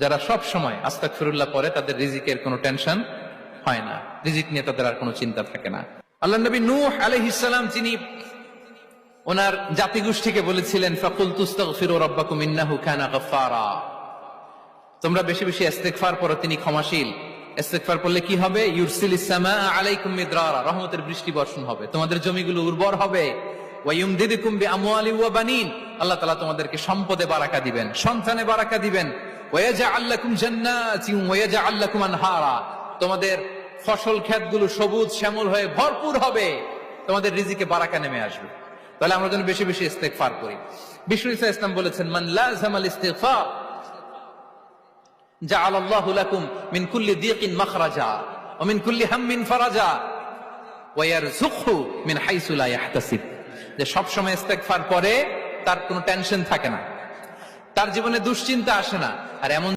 যারা সব সময় আস্তাগফিরুল্লাহ পড়ে তাদের রিজিকের কোনো টেনশন হয় না, রিজিক নিয়ে তাদের আর কোনো চিন্তা থাকে না। আল্লাহ নবী নূহ আলাইহিস সালাম তিনি ওনার জাতিগোষ্ঠীকে বলেছিলেন, ফাকুলতু আস্তাগফিরু রাব্বাকুম ইন্নাহু কানা গাফফারা, তোমরা বেশি বেশি ইস্তেগফার পড়ো, তিনি ক্ষমাশীল। ইস্তেগফার করলে কি হবে? ইউরসিলিস সামাআ আলাইকুম মিদরারা, রহমতের বৃষ্টি বর্ষণ হবে, তোমাদের জমিগুলো উর্বর হবে। ওয়া ইউমদিদুকুম বিআমওয়ালি ওয়া বানিন, আল্লাহ তাআলা তোমাদেরকে সম্পদে বারাকা দিবেন, সন্তানে বারাকা দিবেন। ওয়া ইয়াজআল লাকুম জান্নাতিন ওয়া ইয়াজআল লাকুম আনহারা, তোমাদের ফসল ক্ষেতগুলো সবুজ শ্যামল হয়ে ভরপুর হবে, তোমাদের রিজিকে বারাকা নেমে আসবে। তাহলে আমরা যেন বেশি বেশি ইস্তেগফার করি। বিষ্ণু ঈসা ইসলাম বলেছেন, মান লাযামাল ইস্তিগফার জাআলাল্লাহু লাকুম মিন কুল্লি দিকিন মাখরাজা ওয়া মিন কুল্লি হাম্মিন ফারাজা ওয়া ইয়ারযুকহু মিন হাইসু লা ইয়াহতাসিব, যে সব সময় ইস্তেগফার পড়ে তার কোনো টেনশন থাকে না, তার জীবনে দুশ্চিন্তা আসে না। আর এমন